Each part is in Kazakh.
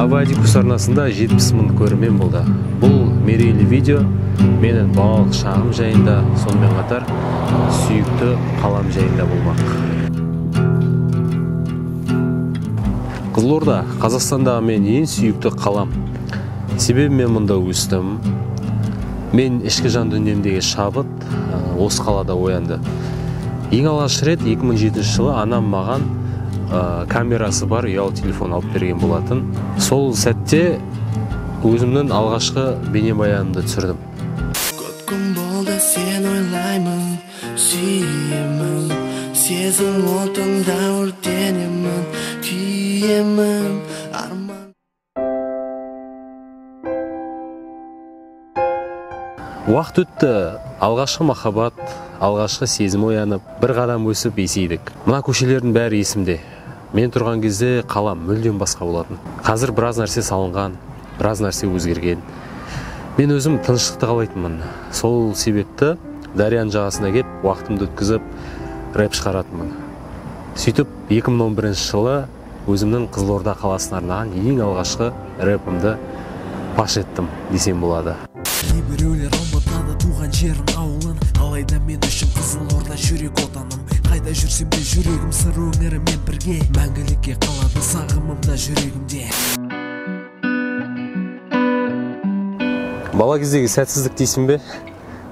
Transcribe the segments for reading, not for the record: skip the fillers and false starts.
Авадикус арнасында 70 мың көрермен болды. Бұл мерейлі видео менің балалық шағым жайында, сонымен қатар сүйікті қалам жайында болмақ. Қызылорда, Қазақстандағы мен ең сүйікті қалам. Себебі мен мұнда өстім. Мен ішкі жан дүниемдегі шабыт осы қалада оянды. Ең алғаш рет 2007 жылы анам маған камерасы бар ұялы телефон алып берген болатын. Сол сәтте өзімнің алғашқы бейнебаянымды түсірдім. Көп күн болды сен ойлаймын, сүйемін, сезім отында өртенемін, күйемін, арман. Уақыт өтті, алғашқы махаббат, алғашқы сезім оянып, бір қадам өсіп есейдік. Мына көшелердің бәрі есімде. Мен тұрған кезде қалам мүлдем басқа болатын. Қазір біраз нәрсе салынған, біраз нәрсе өзгерген. Мен өзім тыныштықты қалайтынмын. Сол себепті дарияның жағасына келіп, уақытымды өткізіп, рэп шығаратынмын. Сөйтіп 2011 жылы өзімнің Қызылорда қаласына арнаған ең алғашқы рэпімді паш еттім десем болады. Кейбіреулер Алматыда туған жерім ауылын, алайда мен үшін Қызылорда жүрек отаным. Қайда жүрсем де жүрегім сыр өңірімен бірге, мәңгілікке қалады сағымымда жүрегімде. Бала кездегі сәтсіздік дейсің бе?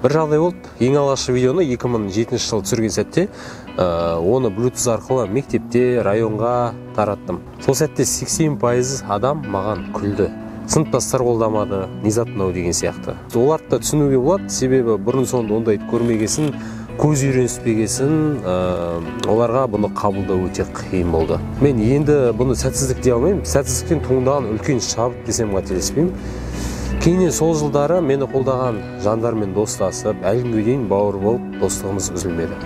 Бір жағдай болды. Ең алғашқы видеоны 2007 жылы түсірген сәтте, оны Bluetooth арқылы мектепте, районға тараттым. Сол сәтте 80% адам маған күлді. Сыныптастар қолдамады, не зат мынау деген сияқты. Оларды да түсінуге болады, себебі бұрын соңды ондайды көрмегесін, көз үйреніспегесін, оларға бұны қабылдау өте қиын болды. Мен енді бұны сәтсіздік дей алмаймын, сәтсіздіктен туындаған үлкен шабыт десем қателеспеймін. Кейіннен сол жылдары мені қолдаған жандармен достасып, әлі күнге дейін бауыр болып, достығымыз үзілмеді.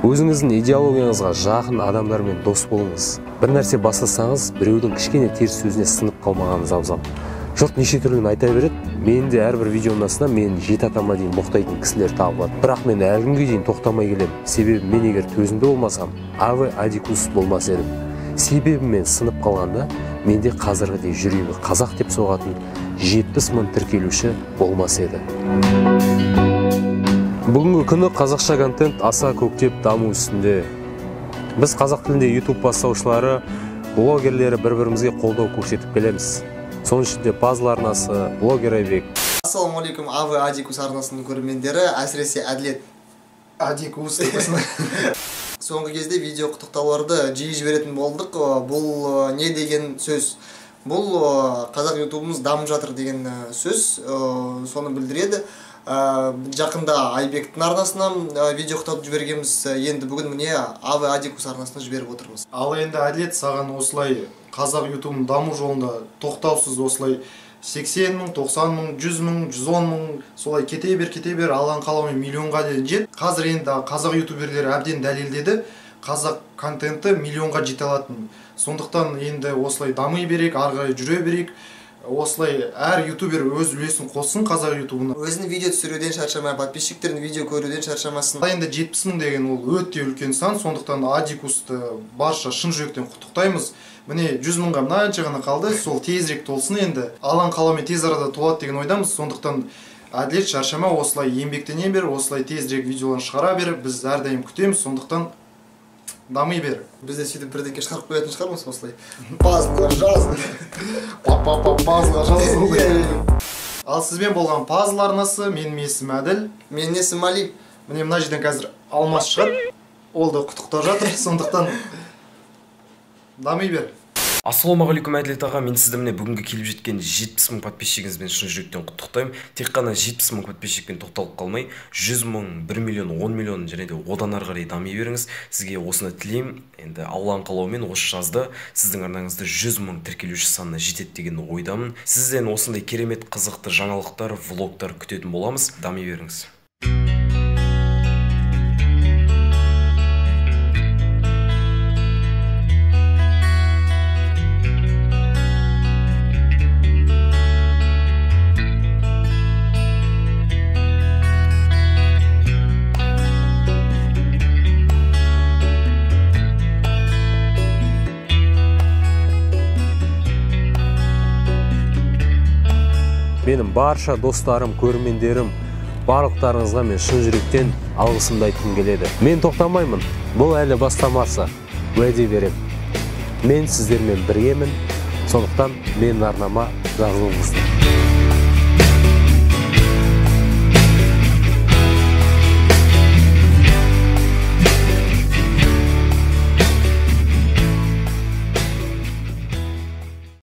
Өзіңіздің идеологияңызға жақын адамдармен дос болыңыз. Бір нәрсе бастасаңыз, біреудің кішкене теріс сөзіне сынып қалмағаныңыз абзал. Жұрт неше түрліні айта береді. Мен де әрбір видеоның астына мен жеті атама дейін боқтайтын кісілер табылады. Бірақ мен әлі күнге дейін тоқтамай келемін. Себебі мен егер төзімді болмасам, Авадикус болмас едім. Себебі мен сынып қалғанда, менде қазіргідей жүрегі қазақ деп соғатын 70 мың тіркелуші болмас еді. Бүгінгі күні қазақша контент аса көктеп даму үстінде. Біз қазақ тілінде YouTube бастаушылары, блогерлері бір-бірімізге қолдау көрсетіп келеміз. Соның ішінде Пазл арнасы, блогер Айбек. Ассалаумағалейкум, Авадикус арнасының көрермендері, әсіресе Әділет Адикус. Соңғы кезде видео құттықтауларды жиі жіберетін болдық. Бұл не деген сөз? Бұл қазақ ютубымыз дамып жатыр деген сөз, соны білдіреді. Жақында Айбектің арнасынан видео құттықтап жібергенбіз, енді бүгін міне Авадикус арнасына жіберіп отырмыз. Ал енді Әділет, саған осылай қазақ ютубының даму жолында тоқтаусыз осылай 80 мың, 90 мың, 100 мың, 110 мың, солай кете бер, алған қалаумен миллионға дейін жет. Қазір енді қазақ ютуберлері әбден дәлелдеді, қазақ контенті миллионға жете алатын. Сондықтан енді осылай дами берейік, ары қарай жүре берейік. Осылай әр ютубер өз үлесін қоссын қазақ ютубына. Өзінің видео түсіруден шаршамай, подписчиктердің видео көруден шаршамасын. Енді 70 мың деген ол өте үлкен сан, сондықтан Авадикусты барша шын жүректен құттықтаймыз. Міне 100 мыңға мынанша ғана қалды, сол тезірек толсын енді. Алған қалаумен тез арада толады деген ойдамыз. Сондықтан Әділет, шаршама, осылай еңбектене бер, осылай тезірек видеоларын шығара бер. Біз әрдайым күтеміз, сондықтан дами бер. Біз де сөйтіп бірдеңке шығарып қоятын шығармыз осылай. Пазлға жазды. Пазлға жазды. Ал сізбен болған Пазл арнасы, менің есімім Әділ. Менің есімім Али. Міне мына жерден қазір Алмас шығар. Ол да құттықтап жатыр, сондықтан дами бер. Ассалаумағалейкум Әділет аға, мен сізді міне бүгінгі келіп жеткен 70 мың подписчигіңізбен шын жүректен құттықтаймын. Тек қана 70 мың подписчикпен тоқталып қалмай, 100 мың, 1 миллион, 10 миллион және де одан ары қарай дами беріңіз. Сізге осыны тілеймін. Енді алған қалаумен осы жазды сіздің арнаңызды 100 мың тіркелуші санына жетеді деген ойдамын. Сізден осындай керемет қызықты жаңалықтар, влогтар күтетін боламыз. Дами беріңіз. менің барша достарым, көрермендерім, барлықтарыңызға мен шын жүректен алғысымды айтқым келеді. Мен тоқтамаймын, бұл әлі бастамасы, уәде беремін. Мен сіздермен біргемін, сондықтан менің арнама жазылыңыздар.